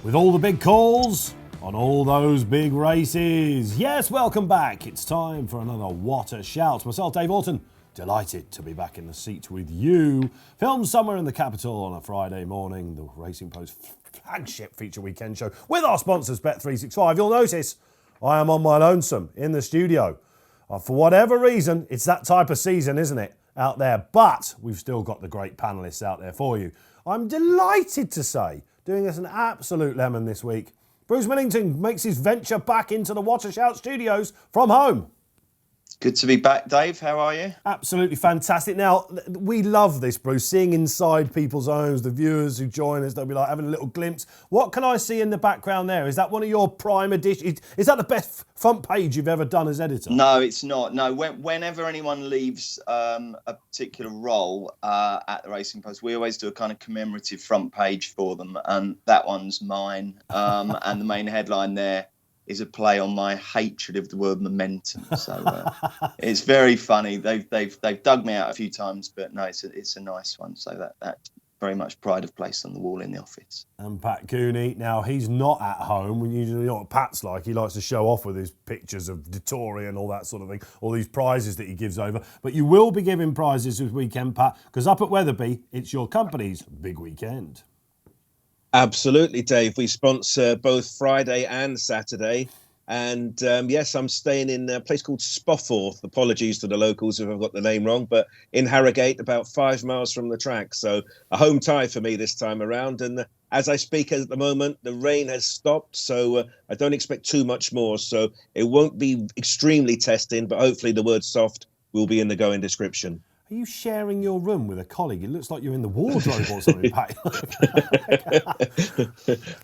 with all the big calls on all those big races. Yes, welcome back. It's time for another What a Shout. Myself, Dave Orton, delighted to be back in the seat with you. Filmed somewhere in the capital on a Friday morning, the Racing Post flagship feature weekend show with our sponsors Bet365. You'll notice I am on my lonesome in the studio. For whatever reason, it's that type of season, isn't it, out there? But we've still got the great panellists out there for you. I'm delighted to say, doing us an absolute lemon this week, Bruce Millington makes his venture back into the What a Shout studios from home. Good to be back, Dave. How are you? Absolutely fantastic. Now, we love this, Bruce, seeing inside people's homes, the viewers who join us, they'll be like having a little glimpse. What can I see in the background there? Is that one of your prime editions? Is that the best front page you've ever done as editor? No, it's not. No, whenever anyone leaves a particular role at the Racing Post, we always do a kind of commemorative front page for them, and that one's mine. And the main headline there is a play on my hatred of the word momentum. So it's very funny. They've dug me out a few times, but no, it's a nice one. So that very much pride of place on the wall in the office. And Pat Cooney, now he's not at home. When you know what Pat's like, he likes to show off with his pictures of Dettori and all that sort of thing, all these prizes that he gives over. But you will be giving prizes this weekend, Pat, because up at Wetherby, it's your company's big weekend. Absolutely, Dave. We sponsor both Friday and Saturday. And yes, I'm staying in a place called Spofford. Apologies to the locals if I've got the name wrong, but in Harrogate, about 5 miles from the track. So a home tie for me this time around. And as I speak at the moment, the rain has stopped. So I don't expect too much more. So it won't be extremely testing, but hopefully the word soft will be in the going description. Are you sharing your room with a colleague? It looks like you're in the wardrobe or something, Pat.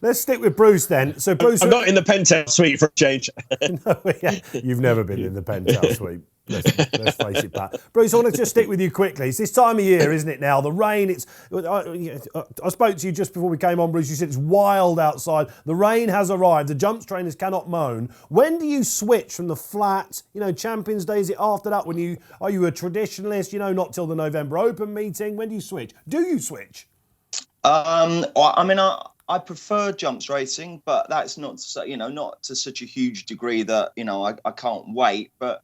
Let's stick with Bruce then. So Bruce, I'm not in the penthouse suite for a change. No, yeah, you've never been in the penthouse suite. Let's face it, Pat. Bruce, I want to just stick with you quickly. It's this time of year, isn't it now? The rain, I spoke to you just before we came on, Bruce. You said it's wild outside. The rain has arrived. The jumps trainers cannot moan. When do you switch from the flat, Champions Day? Is it after that? Are you a traditionalist? Not till the November Open meeting. When do you switch? Do you switch? I prefer jumps racing, but that's not to such a huge degree that, I can't wait. But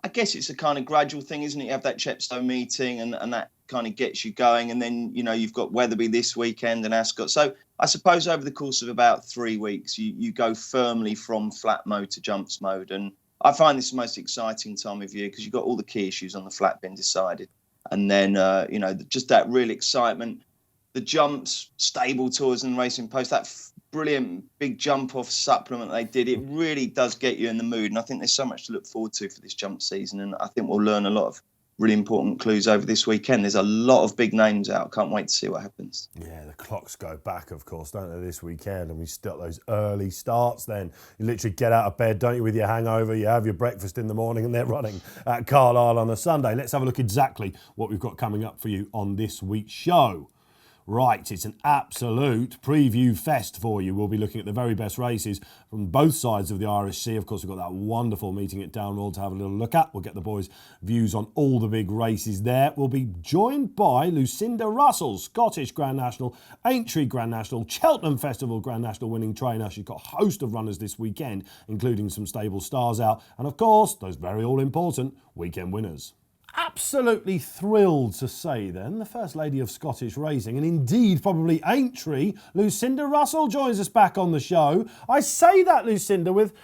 I guess it's a kind of gradual thing, isn't it? You have that Chepstow meeting and that kind of gets you going. And then, you've got Wetherby this weekend and Ascot. So I suppose over the course of about 3 weeks, you go firmly from flat mode to jumps mode. And I find this the most exciting time of year because you've got all the key issues on the flat being decided. And then, just that real excitement. The jumps, stable tours and Racing Post, that brilliant big jump off supplement they did, it really does get you in the mood. And I think there's so much to look forward to for this jump season. And I think we'll learn a lot of really important clues over this weekend. There's a lot of big names out. Can't wait to see what happens. Yeah, the clocks go back, of course, don't they, this weekend? And we start those early starts then. You literally get out of bed, don't you, with your hangover. You have your breakfast in the morning and they're running at Carlisle on a Sunday. Let's have a look exactly what we've got coming up for you on this week's show. Right, it's an absolute preview fest for you. We'll be looking at the very best races from both sides of the Irish Sea. Of course, we've got that wonderful meeting at Down Royal to have a little look at. We'll get the boys' views on all the big races there. We'll be joined by Lucinda Russell, Scottish Grand National, Aintree Grand National, Cheltenham Festival Grand National winning trainer. She's got a host of runners this weekend, including some stable stars out. And of course, those very all-important weekend winners. Absolutely thrilled to say then, the First Lady of Scottish Racing, and indeed probably Aintree, Lucinda Russell joins us back on the show. I say that, Lucinda, with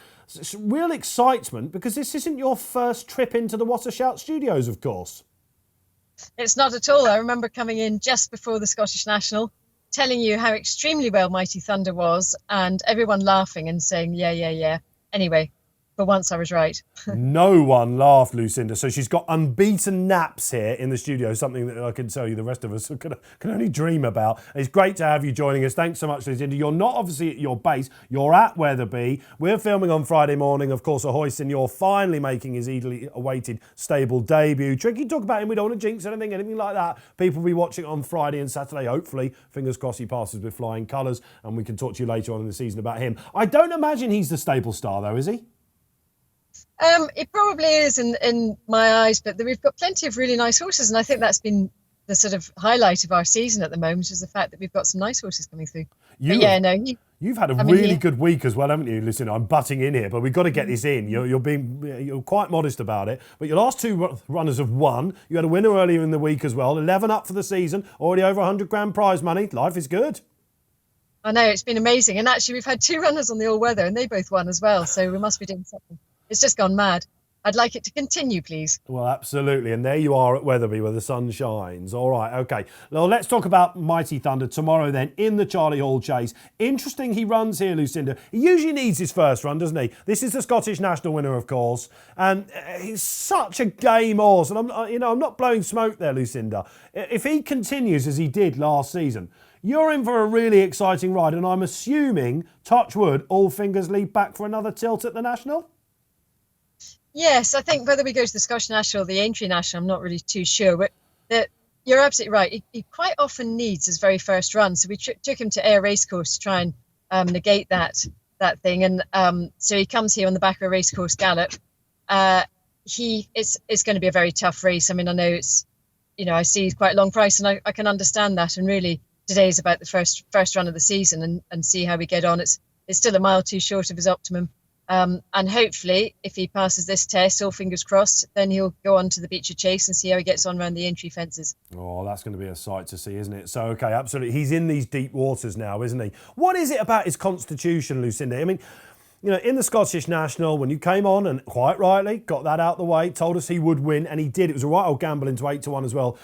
real excitement because this isn't your first trip into the What a Shout studios, of course. It's not at all. I remember coming in just before the Scottish National, telling you how extremely well Mighty Thunder was, and everyone laughing and saying, yeah. Anyway, for once I was right. No one laughed, Lucinda. So she's got unbeaten naps here in the studio, something that I can tell you the rest of us can only dream about. It's great to have you joining us. Thanks so much, Lucinda. You're not obviously at your base. You're at Wetherby. We're filming on Friday morning. Of course, Ahoyson, you're finally making his eagerly awaited stable debut. Tricky to talk about him. We don't want to jinx anything like that. People will be watching on Friday and Saturday, hopefully. Fingers crossed he passes with flying colours, and we can talk to you later on in the season about him. I don't imagine he's the stable star, though, is he? It probably is in my eyes, but we've got plenty of really nice horses, and I think that's been the sort of highlight of our season at the moment, is the fact that we've got some nice horses coming through. You've had a really good week as well, haven't you? Listen, I'm butting in here, but we've got to get this in. You're quite modest about it. But your last two runners have won. You had a winner earlier in the week as well. 11 up for the season. Already over 100 grand prize money. Life is good. I know, it's been amazing. And actually, we've had two runners on the all-weather, and they both won as well. So we must be doing something. It's just gone mad. I'd like it to continue, please. Well, absolutely. And there you are at Wetherby where the sun shines. All right, OK. Well, let's talk about Mighty Thunder tomorrow then in the Charlie Hall Chase. Interesting he runs here, Lucinda. He usually needs his first run, doesn't he? This is the Scottish National winner, of course. And he's such a game horse. And I'm not blowing smoke there, Lucinda. If he continues as he did last season, you're in for a really exciting ride. And I'm assuming, touch wood, all fingers lead back for another tilt at the National? Yes, I think whether we go to the Scottish National or the Aintree National, I'm not really too sure. But you're absolutely right. He quite often needs his very first run. So we took him to Ayr Racecourse to try and negate that thing. And so he comes here on the back of a racecourse gallop. It's going to be a very tough race. I mean, I know it's, I see he's quite a long price, and I can understand that. And really, today is about the first run of the season and see how we get on. It's still a mile too short of his optimum. And hopefully, if he passes this test, all fingers crossed, then he'll go on to the Beecher Chase and see how he gets on around the Aintree fences. Oh, that's going to be a sight to see, isn't it? So, OK, absolutely. He's in these deep waters now, isn't he? What is it about his constitution, Lucinda? I mean, in the Scottish National, when you came on and quite rightly got that out the way, told us he would win, and he did. It was a right old gamble into 8-1 as well.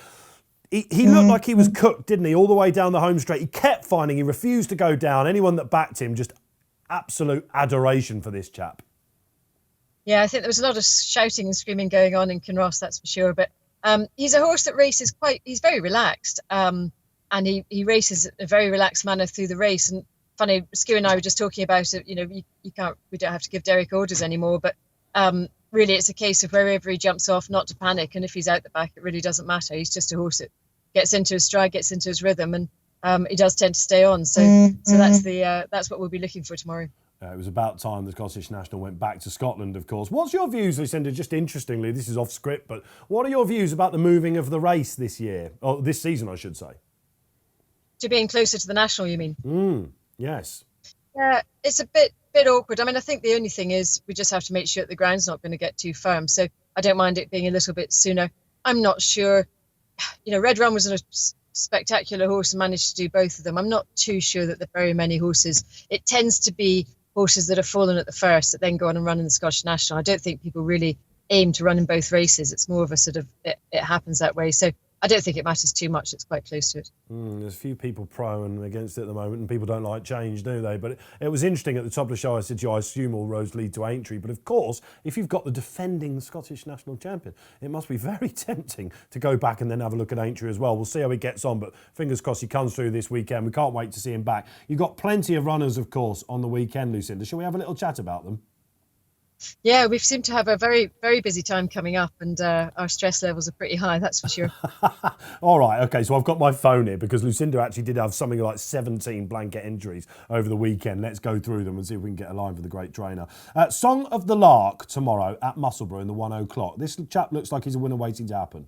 He looked like he was cooked, didn't he? All the way down the home straight. He kept finding, he refused to go down. Anyone that backed him, just absolute adoration for this chap. Yeah, I think there was a lot of shouting and screaming going on in Kinross, that's for sure. But he's a horse that races he's very relaxed. And he races in a very relaxed manner through the race. And funny, Skew and I were just talking about it, we don't have to give Derek orders anymore. But really, it's a case of wherever he jumps off, not to panic. And if he's out the back, it really doesn't matter. He's just a horse that gets into his stride, gets into his rhythm, and he does tend to stay on. So that's what we'll be looking for tomorrow. It was about time the Scottish National went back to Scotland, of course. What's your views, Lucinda? Just interestingly, this is off script, but what are your views about the moving of the race this year? Or this season, I should say. To being closer to the National, you mean? Yes. Yeah, it's a bit awkward. I mean, I think the only thing is we just have to make sure that the ground's not going to get too firm. So I don't mind it being a little bit sooner. I'm not sure. Red Run was a spectacular horse and managed to do both of them. I'm not too sure that there are very many horses. It tends to be horses that have fallen at the first that then go on and run in the Scottish National. I don't think people really aim to run in both races. It's more of a sort of, it happens that way. So I don't think it matters too much. It's quite close to it. There's a few people pro and against it at the moment, and people don't like change, do they? But it was interesting at the top of the show. I said to you, I assume all roads lead to Aintree. But of course, if you've got the defending Scottish National champion, it must be very tempting to go back and then have a look at Aintree as well. We'll see how he gets on, but fingers crossed he comes through this weekend. We can't wait to see him back. You've got plenty of runners, of course, on the weekend, Lucinda. Shall we have a little chat about them? Yeah, we seem to have a very, very busy time coming up, and our stress levels are pretty high, that's for sure. All right, OK, so I've got my phone here because Lucinda actually did have something like 17 blanket injuries over the weekend. Let's go through them and see if we can get a line for the great trainer. Song of the Lark tomorrow at Musselburgh in the 1 o'clock. This chap looks like he's a winner waiting to happen.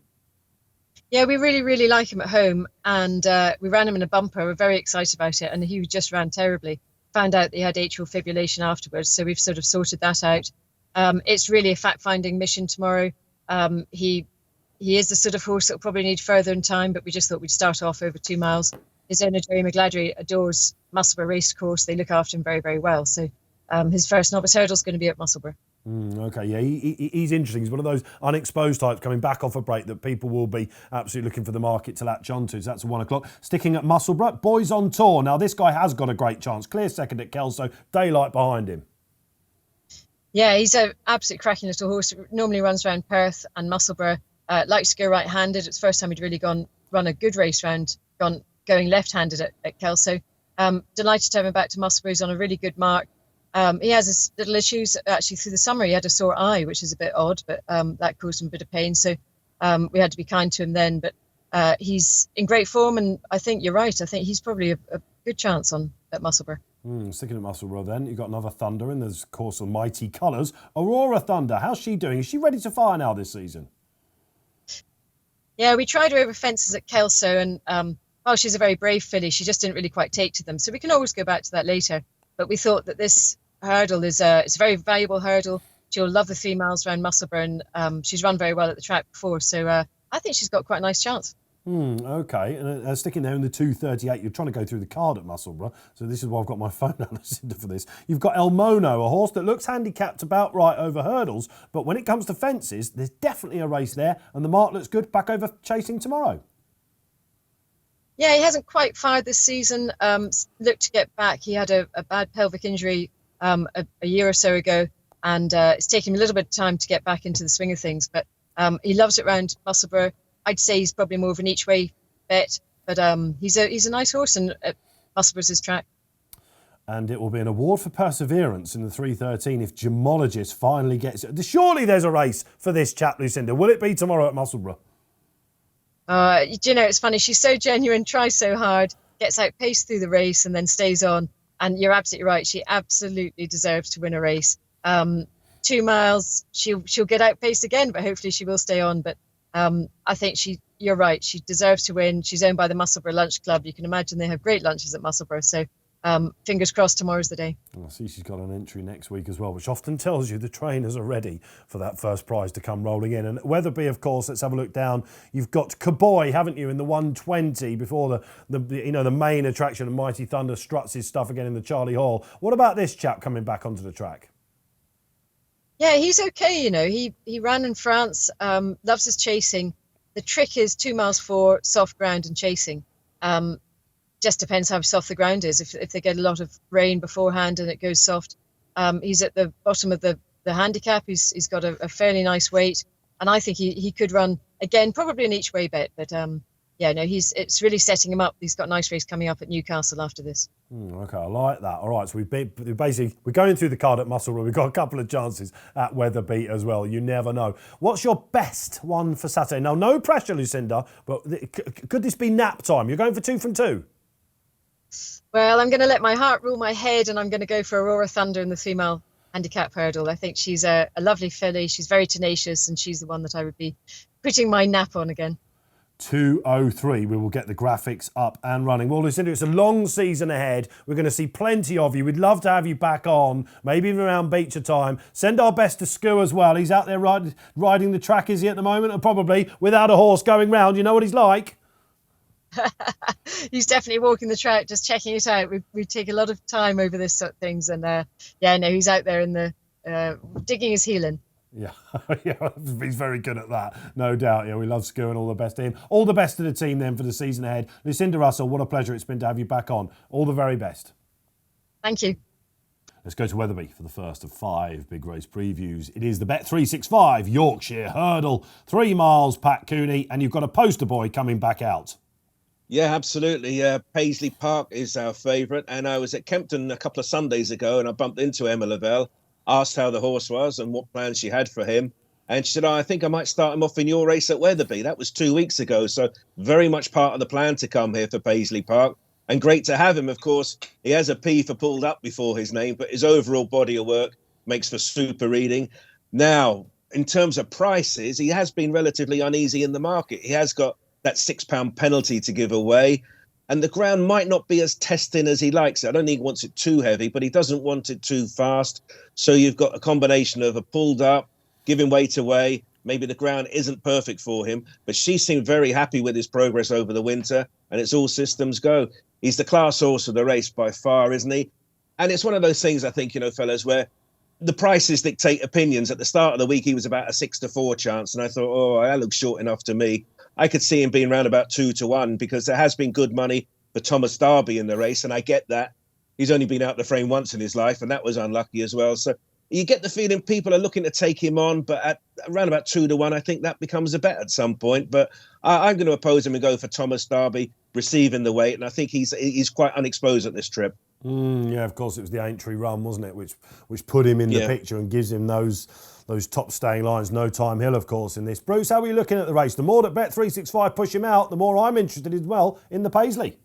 Yeah, we really, really like him at home, and we ran him in a bumper. We're very excited about it, and he just ran terribly. Found out that he had atrial fibrillation afterwards, so we've sort of sorted that out. It's really a fact-finding mission tomorrow. He is the sort of horse that will probably need further in time, but we just thought we'd start off over 2 miles. His owner, Jerry McGladry, adores Musselburgh Racecourse. They look after him very, very well. So his first Novice Hurdle is going to be at Musselburgh. OK, yeah, he's interesting. He's one of those unexposed types coming back off a break that people will be absolutely looking for the market to latch onto. So that's at 1 o'clock. Sticking at Musselburgh, Boys on Tour. Now, this guy has got a great chance. Clear second at Kelso, Daylight behind him. Yeah, he's an absolute cracking little horse. Normally runs around Perth and Musselburgh. Likes to go right-handed. It's the first time he'd really run a good race round, going left-handed at Kelso. Delighted to have him back to Musselburgh. He's on a really good mark. He has his little issues. Actually, through the summer, he had a sore eye, which is a bit odd, but that caused him a bit of pain. So we had to be kind to him then. But he's in great form, and I think you're right. I think he's probably a good chance at Musselburgh. Sticking at Musselburgh then, you've got another Thunder, and there's, of course, some mighty colours. Aurora Thunder, how's she doing? Is she ready to fire now this season? Yeah, we tried her over fences at Kelso, and she's a very brave filly. She just didn't really quite take to them. So we can always go back to that later. But we thought that this hurdle it's a very valuable hurdle. She'll love the 3 miles around Musselburgh, and she's run very well at the track before. So I think she's got quite a nice chance. Okay, and sticking there in the 2:38, you're trying to go through the card at Musselburgh, so this is why I've got my phone out, Lucinda, for this. You've got El Mono, a horse that looks handicapped about right over hurdles, but when it comes to fences, there's definitely a race there, and the mark looks good, back over chasing tomorrow. Yeah, he hasn't quite fired this season. Looked to get back. He had a bad pelvic injury a year or so ago, and it's taken him a little bit of time to get back into the swing of things, but he loves it round Musselburgh. I'd say he's probably more of an each way bet, but he's a nice horse, and Musselburgh's his track. And it will be an award for perseverance in the 3:13 if Gemologist finally gets it. Surely there's a race for this chap, Lucinda. Will it be tomorrow at Musselburgh? It's funny. She's so genuine, tries so hard, gets outpaced through the race, and then stays on. And you're absolutely right. She absolutely deserves to win a race. 2 miles, she'll get outpaced again, but hopefully she will stay on. But I think you're right. She deserves to win. She's owned by the Musselburgh Lunch Club. You can imagine they have great lunches at Musselburgh. So fingers crossed tomorrow's the day. I see she's got an entry next week as well, which often tells you the trainers are ready for that first prize to come rolling in. And Wetherby, of course, let's have a look down. You've got Cowboy, haven't you, in the 120 before the main attraction of Mighty Thunder struts his stuff again in the Charlie Hall. What about this chap coming back onto the track? Yeah, he's okay. He ran in France, loves his chasing. The trick is 2 miles for soft ground and chasing. Just depends how soft the ground is. If they get a lot of rain beforehand and it goes soft, he's at the bottom of the handicap. He's got a fairly nice weight, and I think he could run again, probably an each way bet. But it's really setting him up. He's got a nice race coming up at Newcastle after this. Okay, I like that. All right, so we're going through the card at Musselburgh. We've got a couple of chances at Wetherby as well. You never know. What's your best one for Saturday? Now, no pressure, Lucinda, but could this be nap time? You're going for 2 from 2. Well, I'm going to let my heart rule my head, and I'm going to go for Aurora Thunder in the 3 mile handicap hurdle. I think she's a lovely filly. She's very tenacious, and she's the one that I would be putting my nap on again. 2:03. We will get the graphics up and running. Well, Lucinda, it's a long season ahead. We're going to see plenty of you. We'd love to have you back on, maybe even around Beecher time. Send our best to Skoo as well. He's out there riding the track, is he, at the moment? And probably without a horse going round. You know what he's like? He's definitely walking the track, just checking it out. We take a lot of time over this sort of things, and he's out there in the digging his heel in. Yeah, he's very good at that, no doubt. Yeah, we love Skoo and all the best to him. All the best to the team then for the season ahead. Lucinda Russell, what a pleasure it's been to have you back on. All the very best. Thank you. Let's go to Wetherby for the first of 5 big race previews. It is the Bet365 Yorkshire Hurdle, 3 miles, Pat Cooney, and you've got a poster boy coming back out. Yeah, absolutely. Paisley Park is our favourite. And I was at Kempton a couple of Sundays ago and I bumped into Emma Lavelle, asked how the horse was and what plans she had for him. And she said, I think I might start him off in your race at Wetherby. That was 2 weeks ago. So very much part of the plan to come here for Paisley Park. And great to have him, of course. He has a P for pulled up before his name, but his overall body of work makes for super reading. Now, in terms of prices, he has been relatively uneasy in the market. He has got that £6 penalty to give away. And the ground might not be as testing as he likes it. I don't think he wants it too heavy, but he doesn't want it too fast. So you've got a combination of a pulled up, giving weight away. Maybe the ground isn't perfect for him, but she seemed very happy with his progress over the winter, and it's all systems go. He's the class horse of the race by far, isn't he? And it's one of those things, I think, fellas, where the prices dictate opinions. At the start of the week, he was about a 6-4 chance, and I thought, that looks short enough to me. I could see him being around about 2-1 because there has been good money for Thomas Darby in the race, and I get that. He's only been out the frame once in his life, and that was unlucky as well. So you get the feeling people are looking to take him on, but at around about 2-1, I think that becomes a bet at some point. But I'm going to oppose him and go for Thomas Darby receiving the weight, and I think he's quite unexposed at this trip. Yeah, of course, it was the Aintree run, wasn't it, which put him in the picture and gives him those top staying lines. No Time Hill, of course, in this. Bruce, how are you looking at the race? The more that Bet365 push him out, the more I'm interested as well in the Paisley.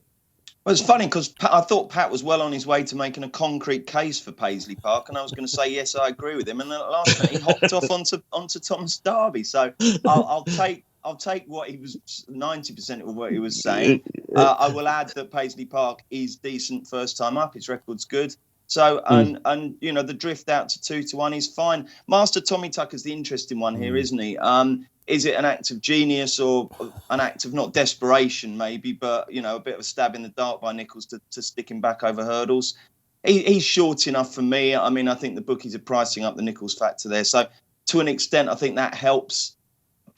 Well, it's funny because I thought Pat was well on his way to making a concrete case for Paisley Park, and I was going to say, yes, I agree with him. And then at last minute, he hopped off onto Thomas Darby. So I'll take what he was 90% of what he was saying. I will add that Paisley Park is decent first time up. His record's good. So, and you know, the drift out to 2-1 is fine. Master Tommy Tucker's the interesting one here, isn't he? Is it an act of genius or an act of not desperation, maybe, but, you know, a bit of a stab in the dark by Nicholls to stick him back over hurdles? He's short enough for me. I mean, I think the bookies are pricing up the Nicholls factor there. So to an extent, I think that helps.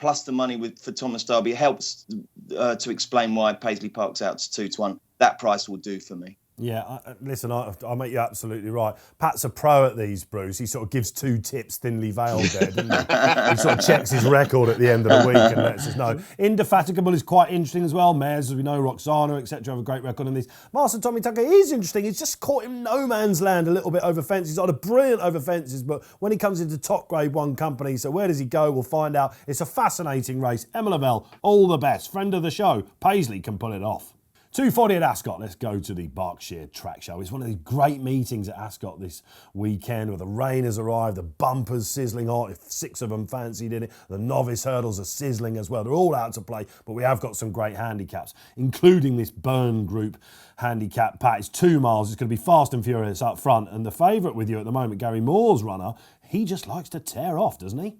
Plus the money for Thomas Darby helps to explain why Paisley Park's out to 2-1. That price will do for me. Yeah, listen, I'll make you absolutely right. Pat's a pro at these, Bruce. He sort of gives 2 tips thinly veiled there, doesn't he? He sort of checks his record at the end of the week and lets us know. Indefatigable is quite interesting as well. Mares, as we know, Roxana, etc., have a great record on these. Master Tommy Tucker is interesting. He's just caught in no man's land a little bit over fences. He's on a brilliant over fences, but when he comes into top grade 1 company, so where does he go? We'll find out. It's a fascinating race. Emma Lavelle, all the best. Friend of the show. Paisley can pull it off. 2:40 at Ascot. Let's go to the Berkshire Track Show. It's one of these great meetings at Ascot this weekend where the rain has arrived, the bumpers sizzling hot, 6 of them fancied in it. The novice hurdles are sizzling as well. They're all out to play, but we have got some great handicaps, including this Burn Group handicap. Pat, it's 2 miles. It's going to be fast and furious up front. And the favourite with you at the moment, Gary Moore's runner, he just likes to tear off, doesn't he?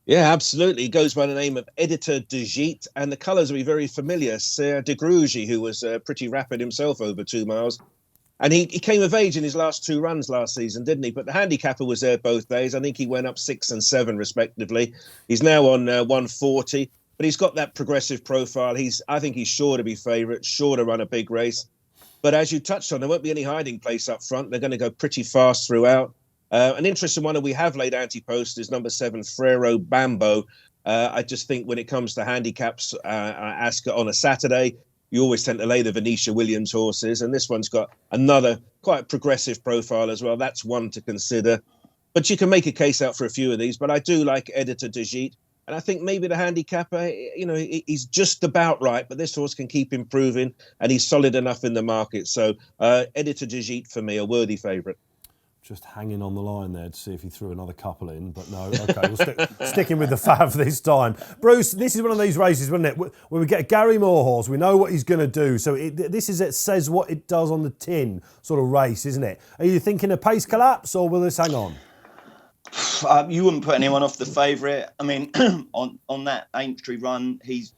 Yeah, absolutely. He goes by the name of Editor de Gite, and the colours will be very familiar. Sir de Grugy, who was pretty rapid himself over 2 miles. And he came of age in his last 2 runs last season, didn't he? But the handicapper was there both days. I think he went up 6 and 7, respectively. He's now on 140, but he's got that progressive profile. I think he's sure to be favourite, sure to run a big race. But as you touched on, there won't be any hiding place up front. They're going to go pretty fast throughout. An interesting one that we have laid anti-post is number 7, Frero Bambo. I just think when it comes to handicaps, Ascot on a Saturday, you always tend to lay the Venetia Williams horses, and this one's got another quite progressive profile as well. That's one to consider. But you can make a case out for a few of these, but I do like Editor de Gite. And I think maybe the handicapper, you know, he's just about right, but this horse can keep improving, and he's solid enough in the market. So Editor de Gite, for me, a worthy favourite. Just hanging on the line there to see if he threw another couple in, but no. Okay, we'll sticking with the Fav this time. Bruce, this is one of these races, wasn't it? When we get a Gary Moore horse, we know what he's going to do. So this is, it says what it does on the tin sort of race, isn't it? Are you thinking a pace collapse, or will this hang on? You wouldn't put anyone off the favourite. I mean, on that Aintree run, he's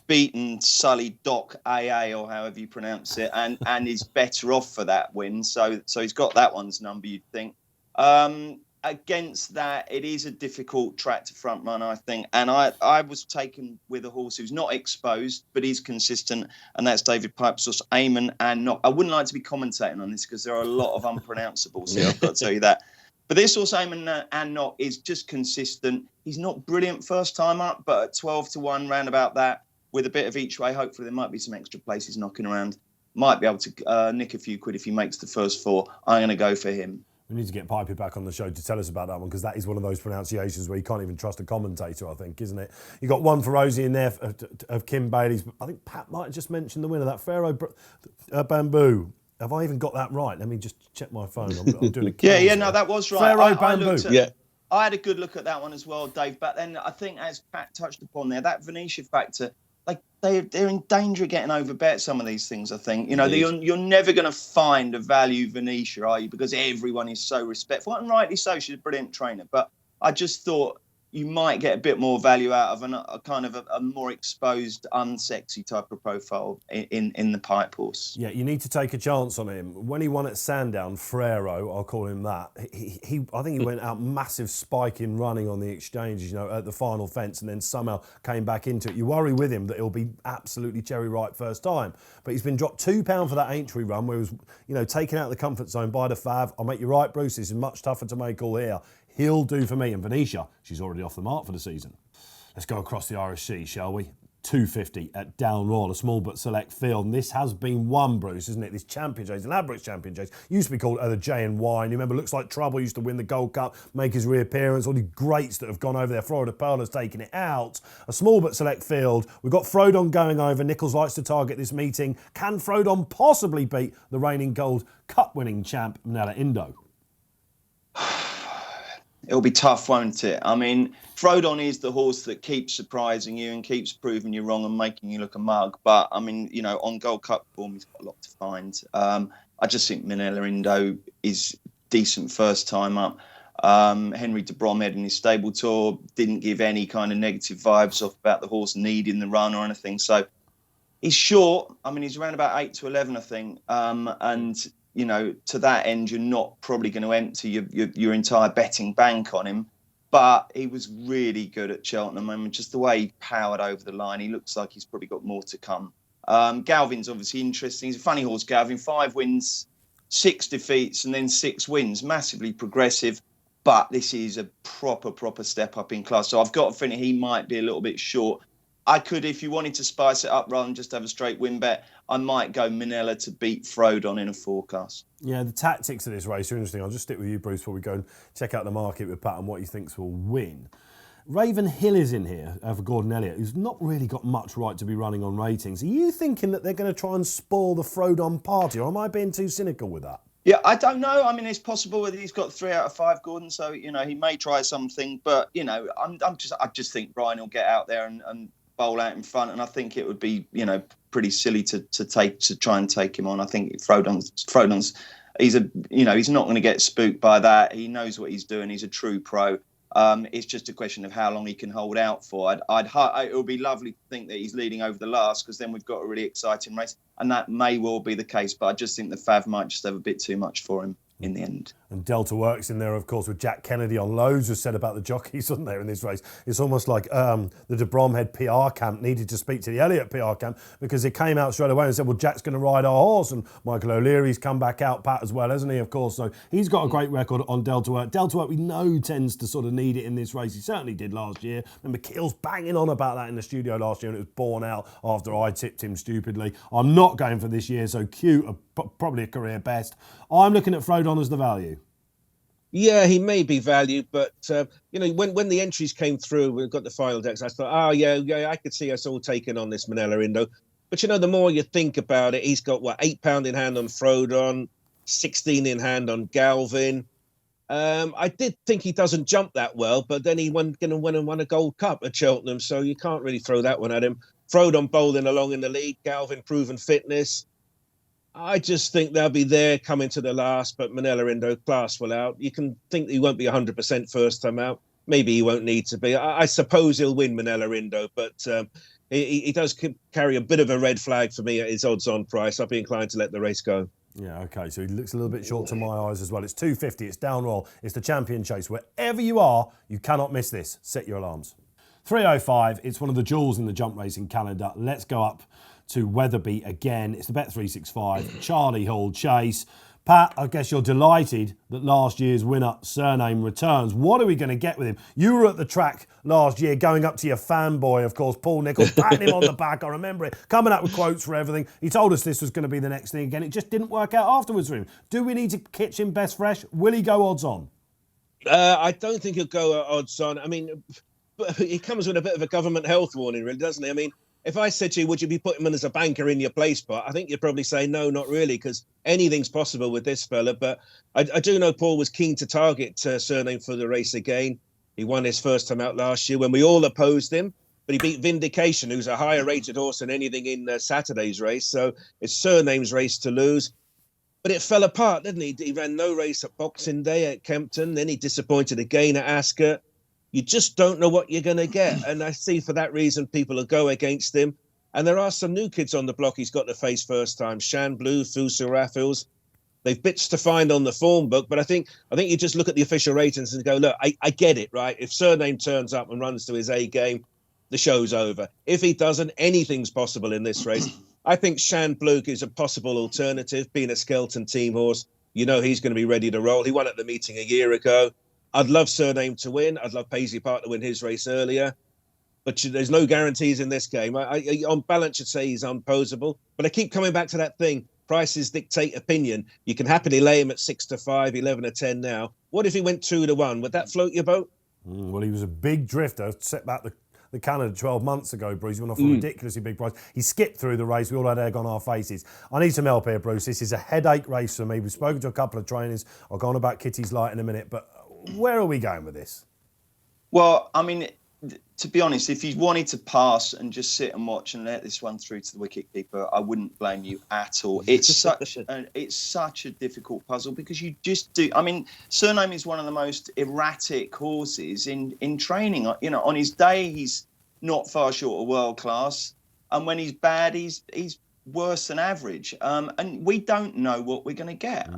beaten Sully Doc AA, or however you pronounce it, and is better off for that win. So he's got that one's number, you'd think. Against that, it is a difficult track to front run, I think. And I was taken with a horse who's not exposed, but is consistent, and that's David Pipe's horse, Amon and Knock. I wouldn't like to be commentating on this because there are a lot of unpronounceables here, I've got to tell you that. But this horse, Amon and Knock, is just consistent. He's not brilliant first time up, but at 12-1, round about that, with a bit of each way, hopefully there might be some extra places knocking around. Might be able to nick a few quid if he makes the first 4. I'm going to go for him. We need to get Pipey back on the show to tell us about that one, because that is one of those pronunciations where you can't even trust a commentator, I think, isn't it? You got one for Rosie in there of Kim Bailey's. I think Pat might have just mentioned the winner, that Pharaoh Bamboo. Have I even got that right? Let me just check my phone. I'm doing a no, that was right. Pharaoh Bamboo. I had a good look at that one as well, Dave. But then I think, as Pat touched upon there, that Venetia factor, like they're in danger of getting overbet, some of these things, I think. You know, you're never going to find a value Venetia, are you? Because everyone is so respectful, and rightly so. She's a brilliant trainer. But I just thought you might get a bit more value out of a kind of a more exposed, unsexy type of profile in the pipe horse. Yeah, you need to take a chance on him. When he won at Sandown, Frero, I'll call him that, I think he went out massive spike in running on the exchanges, you know, at the final fence, and then somehow came back into it. You worry with him that he'll be absolutely cherry ripe first time. But he's been dropped £2 for that Aintree run, where he was, you know, taken out of the comfort zone by the Fav. I'll make you right, Bruce, this is much tougher to make all here. He'll do for me. And Venetia, she's already off the mark for the season. Let's go across the Irish Sea, shall we? 250 at Down Royal, a small but select field. And this has been won, Bruce, isn't it? This Champion Chase, Elaborate's Champion Chase, used to be called the J&Y. And you remember, Looks Like Trouble used to win the Gold Cup, make his reappearance. All the greats that have gone over there. Florida Pearl has taken it out. A small but select field. We've got Frodon going over. Nicholls likes to target this meeting. Can Frodon possibly beat the reigning Gold Cup winning champ, Nella Indo? It'll be tough, won't it? I mean, Frodon is the horse that keeps surprising you and keeps proving you wrong and making you look a mug. But, I mean, you know, on Gold Cup form, he's got a lot to find. I just think Manila Indo is decent first time up. Henry de Bromhead in his stable tour didn't give any kind of negative vibes off about the horse needing the run or anything. So he's short. I mean, he's around about 8 to 11, I think. And, to that end, you're not probably going to empty your entire betting bank on him. But he was really good at Cheltenham. I mean, just the way he powered over the line, he looks like he's probably got more to come. Galvin's obviously interesting. He's a funny horse, Galvin. 5 wins, 6 defeats, and then 6 wins. Massively progressive. But this is a proper step up in class. So I've got a feeling he might be a little bit short. I could, if you wanted to spice it up rather than just have a straight win bet, I might go Manila to beat Frodon in a forecast. Yeah, the tactics of this race are interesting. I'll just stick with you, Bruce, before we go and check out the market with Pat and what he thinks will win. Raven Hill is in here for Gordon Elliott, who's not really got much right to be running on ratings. Are you thinking that they're going to try and spoil the Frodon party, or am I being too cynical with that? Yeah, I don't know. I mean, it's possible that he's got 3 out of 5, Gordon. So, he may try something. But, I just think Brian will get out there and bowl out in front. And I think it would be, pretty silly to try and take him on. I think Frodon's he's not going to get spooked by that. He knows what he's doing. He's a true pro. It's just a question of how long he can hold out for. It would be lovely to think that he's leading over the last, because then we've got a really exciting race, and that may well be the case. But I just think the Fav might just have a bit too much for him in the end. And Delta Works in there, of course, with Jack Kennedy on. Loads was said about the jockeys, wasn't there, in this race? It's almost like the de Bromhead PR camp needed to speak to the Elliott PR camp, because it came out straight away and said, well, Jack's going to ride our horse, and Michael O'Leary's come back out, Pat as well, hasn't he, of course? So he's got a great record on Delta Work. Delta Work, we know, tends to sort of need it in this race. He certainly did last year. Remember, Keel's banging on about that in the studio last year, and it was borne out after I tipped him stupidly. I'm not going for this year, so cute, probably a career best. I'm looking at Frodon as the value. Yeah, he may be valued, but when the entries came through, we got the final decks. I thought, I could see us all taking on this Manila Indo. But the more you think about it, he's got £8 in hand on Frodon, 16 in hand on Galvin. I did think he doesn't jump that well, but then he won a Gold Cup at Cheltenham, so you can't really throw that one at him. Frodon bowling along in the lead, Galvin proven fitness. I just think they'll be there coming to the last, but Manila Indo class will out. You can think that he won't be 100% first time out. Maybe he won't need to be. I suppose he'll win Manila Indo, but he does carry a bit of a red flag for me at his odds-on price. I'd be inclined to let the race go. Yeah, OK, so he looks a little bit short to my eyes as well. It's 250, it's Down Royal, it's the Champion Chase. Wherever you are, you cannot miss this. Set your alarms. 3:05, it's one of the jewels in the jump racing calendar. Let's go up to Wetherby again. It's the Bet365 Charlie Hall Chase. Pat, I guess you're delighted that last year's winner Surname returns. What are we going to get with him? You were at the track last year going up to your fanboy, of course, Paul Nicholls, patting him on the back. I remember it, coming up with quotes for everything. He told us this was going to be the next thing again. It just didn't work out afterwards for him. Do we need to kitch him best fresh? Will he go odds on? I don't think he'll go odds on. I mean, he comes with a bit of a government health warning, really, doesn't he? I mean, if I said to you, would you be putting him as a banker in your play spot? I think you'd probably say no, not really, because anything's possible with this fella. But I do know Paul was keen to target Surname for the race again. He won his first time out last year when we all opposed him. But he beat Vindication, who's a higher rated horse than anything in Saturday's race. So it's Surname's race to lose. But it fell apart, didn't he? He ran no race at Boxing Day at Kempton. Then he disappointed again at Ascot. You just don't know what you're going to get. And I see for that reason, people will go against him. And there are some new kids on the block he's got to face first time. Shan Blue, Fusa Raffles. They've bits to find on the form book. But I think you just look at the official ratings and go, look, I get it, right? If Surname turns up and runs to his A game, the show's over. If he doesn't, anything's possible in this race. I think Shan Blue is a possible alternative, being a Skelton team horse. He's going to be ready to roll. He won at the meeting a year ago. I'd love Surname to win. I'd love Paisley Park to win his race earlier. But there's no guarantees in this game. I on balance, should say he's unposable. But I keep coming back to that thing. Prices dictate opinion. You can happily lay him at 6 to 5, 11 to 10 now. What if he went 2 to 1? Would that float your boat? Well, he was a big drifter. Set back the Canada 12 months ago, Bruce. He went off a ridiculously big price. He skipped through the race. We all had egg on our faces. I need some help here, Bruce. This is a headache race for me. We've spoken to a couple of trainers. I'll go on about Kitty's Light in a minute. But where are we going with this? Well, I mean, to be honest, if you wanted to pass and just sit and watch and let this one through to the wicketkeeper, I wouldn't blame you at all. It's such a difficult puzzle because you just do. I mean, Surname is one of the most erratic horses in training. You know, on his day, he's not far short of world class, and when he's bad, he's worse than average. And we don't know what we're going to get.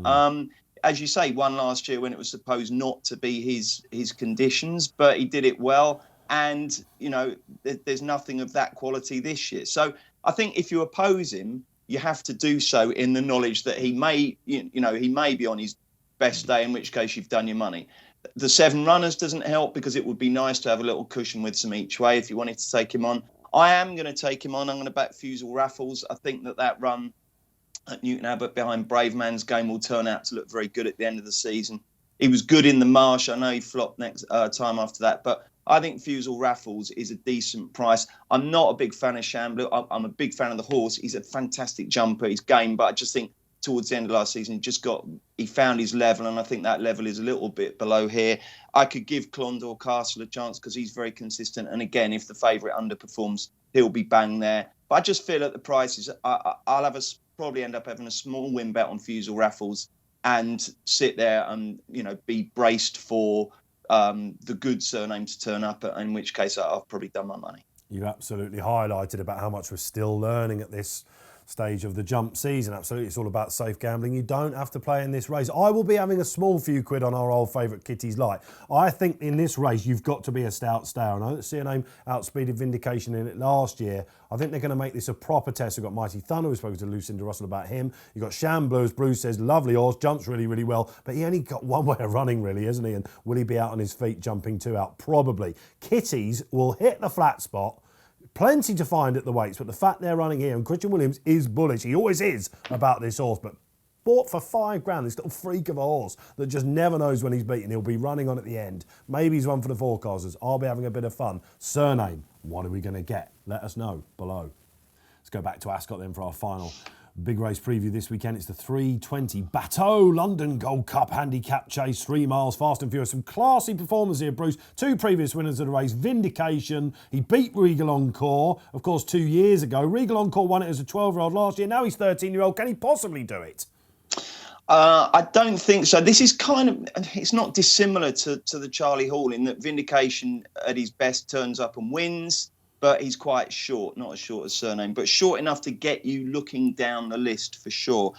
As you say, won last year when it was supposed not to be his conditions, but he did it well. And, you know, there's nothing of that quality this year. So I think if you oppose him, you have to do so in the knowledge that he may be on his best day, in which case you've done your money. The 7 runners doesn't help because it would be nice to have a little cushion with some each way if you wanted to take him on. I am going to take him on. I'm going to back Fusel Raffles. I think that run at Newton Abbot behind Brave Man's Game will turn out to look very good at the end of the season. He was good in the Marsh. I know he flopped next time after that, but I think Fusel Raffles is a decent price. I'm not a big fan of Shambler. I'm a big fan of the horse. He's a fantastic jumper. He's game, but I just think towards the end of last season, he found his level, and I think that level is a little bit below here. I could give Clondor Castle a chance because he's very consistent. And again, if the favourite underperforms, he'll be bang there. But I just feel at the prices, I'll probably end up having a small win bet on Fusel Raffles and sit there and, you know, be braced for the good Surname to turn up, in which case I've probably done my money. You absolutely highlighted about how much we're still learning at this stage of the jump season. Absolutely, it's all about safe gambling. You don't have to play in this race. I will be having a small few quid on our old favourite Kitty's Light. I think in this race you've got to be a stout stayer. I know that Surname outspeeded Vindication in it last year. I think they're going to make this a proper test. We've got Mighty Thunder. We've spoken to Lucinda Russell about him. You've got Shambler, as Bruce says, lovely horse, jumps really, really well, but he only got one way of running really, isn't he? And will he be out on his feet jumping 2 out? Probably. Kitties will hit the flat spot. Plenty to find at the weights, but the fact they're running here, and Christian Williams is bullish. He always is about this horse, but bought for £5,000, this little freak of a horse that just never knows when he's beaten. He'll be running on at the end. Maybe he's one for the forecasters. I'll be having a bit of fun. Surname, what are we going to get? Let us know below. Let's go back to Ascot then for our final big race preview this weekend. It's the 3:20 Bateau London Gold Cup handicap chase, 3 miles, fast and furious. Some classy performers here, Bruce. 2 previous winners of the race. Vindication, he beat Regal Encore, of course, 2 years ago. Regal Encore won it as a 12-year-old last year. Now he's 13-year-old. Can he possibly do it? I don't think so. This is it's not dissimilar to the Charlie Hall in that Vindication at his best turns up and wins, but he's quite short, not as short as Surname, but short enough to get you looking down the list for sure.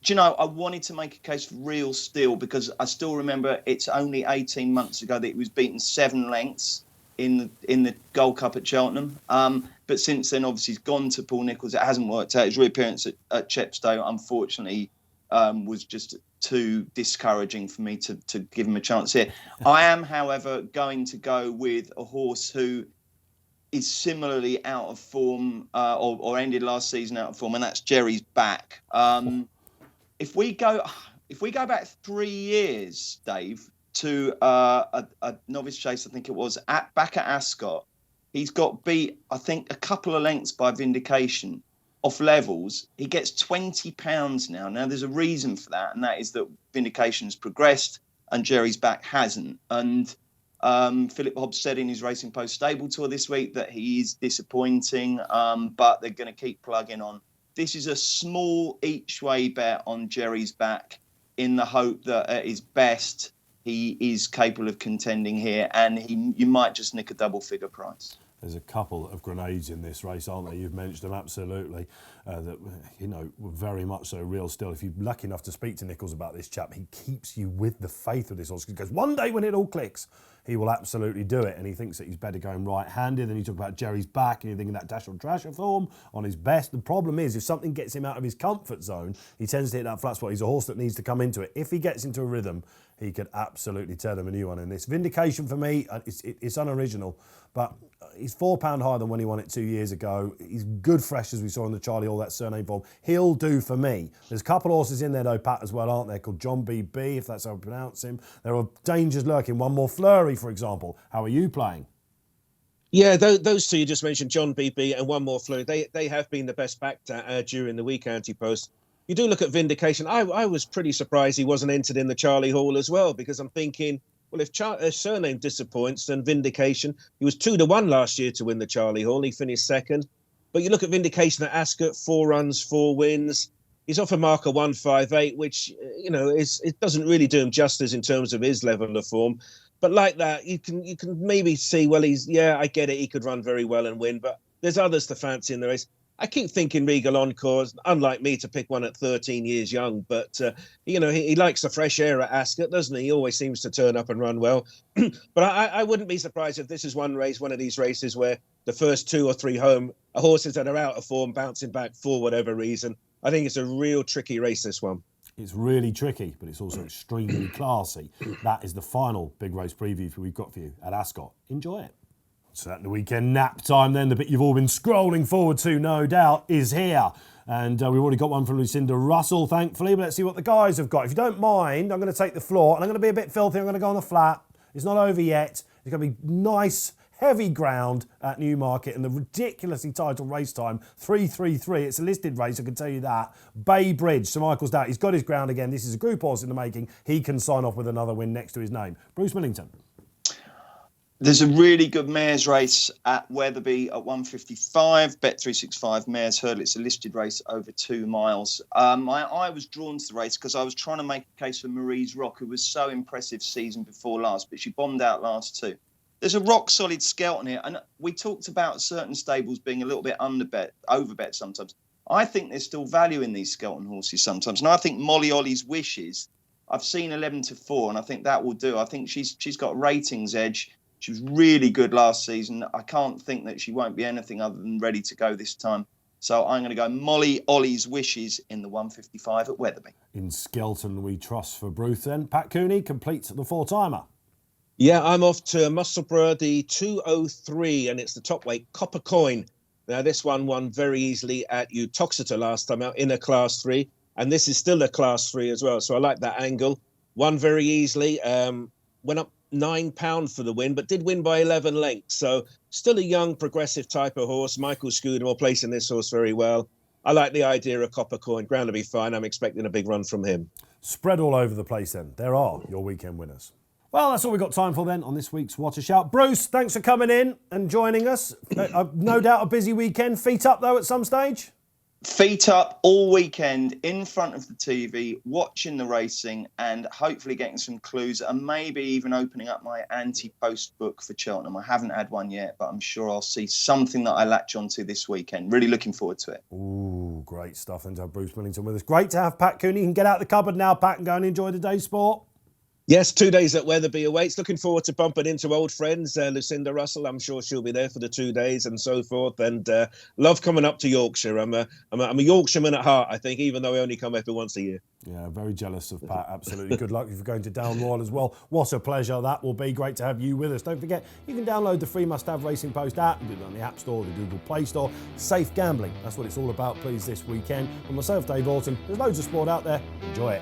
Do you know, I wanted to make a case for Real Steel because I still remember it's only 18 months ago that he was beaten 7 lengths in the Gold Cup at Cheltenham. But since then, obviously, he's gone to Paul Nicholls. It hasn't worked out. His reappearance at Chepstow, unfortunately, was just too discouraging for me to give him a chance here. I am, however, going to go with a horse who is similarly out of form or ended last season out of form, and that's Jerry's Back. If we go back 3 years, Dave, to a novice chase, I think it was back at Ascot, he's got beat, I think, a couple of lengths by Vindication off levels. He gets £20 now. Now there's a reason for that, and that is that Vindication's progressed and Jerry's Back hasn't. And Philip Hobbs said in his Racing Post Stable Tour this week that he is disappointing, but they're going to keep plugging on. This is a small each way bet on Jerry's Back in the hope that at his best he is capable of contending here, and you might just nick a double figure price. There's a couple of grenades in this race, aren't there? You've mentioned them, absolutely. That, you know, very much so Real Still. If you're lucky enough to speak to Nicholls about this chap, he keeps you with the faith of this horse. Because one day when it all clicks, he will absolutely do it. And he thinks that he's better going right-handed. Then you talk about Jerry's Back, and you're thinking that Dasher Trasher form on his best. The problem is, if something gets him out of his comfort zone, he tends to hit that flat spot. He's a horse that needs to come into it. If he gets into a rhythm, he could absolutely tell him a new one in this. Vindication for me, it's unoriginal, but he's £4 higher than when he won it 2 years ago. He's good fresh, as we saw in the Charlie Hall, that Surname form. He'll do for me. There's a couple of horses in there, though, Pat, as well, aren't there, called John B.B., if that's how we pronounce him. There are dangers lurking. One More Flurry, for example. How are you playing? Yeah, those two you just mentioned, John B.B. and One More Flurry, they have been the best backed during the week, Anti-Post. You do look at Vindication. I was pretty surprised he wasn't entered in the Charlie Hall as well, because I'm thinking well, if Surname disappoints, then Vindication. He was 2-1 last year to win the Charlie Hall. He finished second. But you look at Vindication at Ascot, 4 runs, 4 wins. He's off a marker 158, which, it doesn't really do him justice in terms of his level of form. But like that, you can maybe see, well, I get it. He could run very well and win, but there's others to fancy in the race. I keep thinking Regal Encore, unlike me to pick one at 13 years young, but, he likes the fresh air at Ascot, doesn't he? He always seems to turn up and run well. But I wouldn't be surprised if this is one of these races where the first 2 or 3 horses that are out of form, bouncing back for whatever reason. I think it's a real tricky race, this one. It's really tricky, but it's also extremely classy. That is the final big race preview we've got for you at Ascot. Enjoy it. So at the weekend nap time then, the bit you've all been scrolling forward to, no doubt, is here. And we've already got one from Lucinda Russell, thankfully, but let's see what the guys have got. If you don't mind, I'm going to take the floor, and I'm going to be a bit filthy. I'm going to go on the flat. It's not over yet. It's going to be nice, heavy ground at Newmarket, and the ridiculously titled race time, 3:33. It's a listed race, I can tell you that. Bay Bridge, Sir Michael's doubt. He's got his ground again. This is a group horse in the making. He can sign off with another win next to his name. Bruce Millington. There's a really good mares race at Wetherby at 155. Bet365 Mares Hurdle. It's a listed race over 2 miles. I was drawn to the race because I was trying to make a case for Marie's Rock, who was so impressive season before last, but she bombed out last 2. There's a rock-solid Skelton here, and we talked about certain stables being a little bit overbet sometimes. I think there's still value in these Skelton horses sometimes, and I think Molly Ollie's Wishes, I've seen 11-4, and I think that will do. I think she's got ratings edge. She was really good last season. I can't think that she won't be anything other than ready to go this time. So I'm going to go Molly Ollie's Wishes in the 155 at Wetherby. In Skelton we trust for Bruce then. Pat Cooney completes the 4-timer. Yeah, I'm off to Musselburgh, the 203, and it's the top weight, Copper Coin. Now, this one won very easily at Uttoxeter last time out in a Class 3, and this is still a Class 3 as well, so I like that angle. Won very easily, went up £9 for the win, but did win by 11 lengths, so still a young, progressive type of horse. Michael Scudamore placing this horse very well. I like the idea of Copper Coin. Ground to be fine. I'm expecting a big run from him. Spread all over the place then. There are your weekend winners. Well, that's all we've got time for then on this week's What a Shout. Bruce, thanks for coming in and joining us. No doubt a busy weekend. Feet up, though, at some stage? Feet up all weekend in front of the TV, watching the racing and hopefully getting some clues and maybe even opening up my anti-post book for Cheltenham. I haven't had one yet, but I'm sure I'll see something that I latch onto this weekend. Really looking forward to it. Ooh, great stuff. And to have Bruce Millington with us. Great to have Pat Cooney. You can get out the cupboard now, Pat, and go and enjoy the day's sport. Yes, 2 days at Wetherby awaits. Looking forward to bumping into old friends. Lucinda Russell, I'm sure she'll be there for the 2 days and so forth. And love coming up to Yorkshire. I'm a Yorkshireman at heart, I think, even though I only come every once a year. Yeah, very jealous of Pat. Absolutely. Good luck if you're going to Down Royal as well. What a pleasure that will be. Great to have you with us. Don't forget, you can download the free Must Have Racing Post app. You can do it on the App Store, the Google Play Store. Safe gambling. That's what it's all about, please, this weekend. For myself, Dave Orton, there's loads of sport out there. Enjoy it.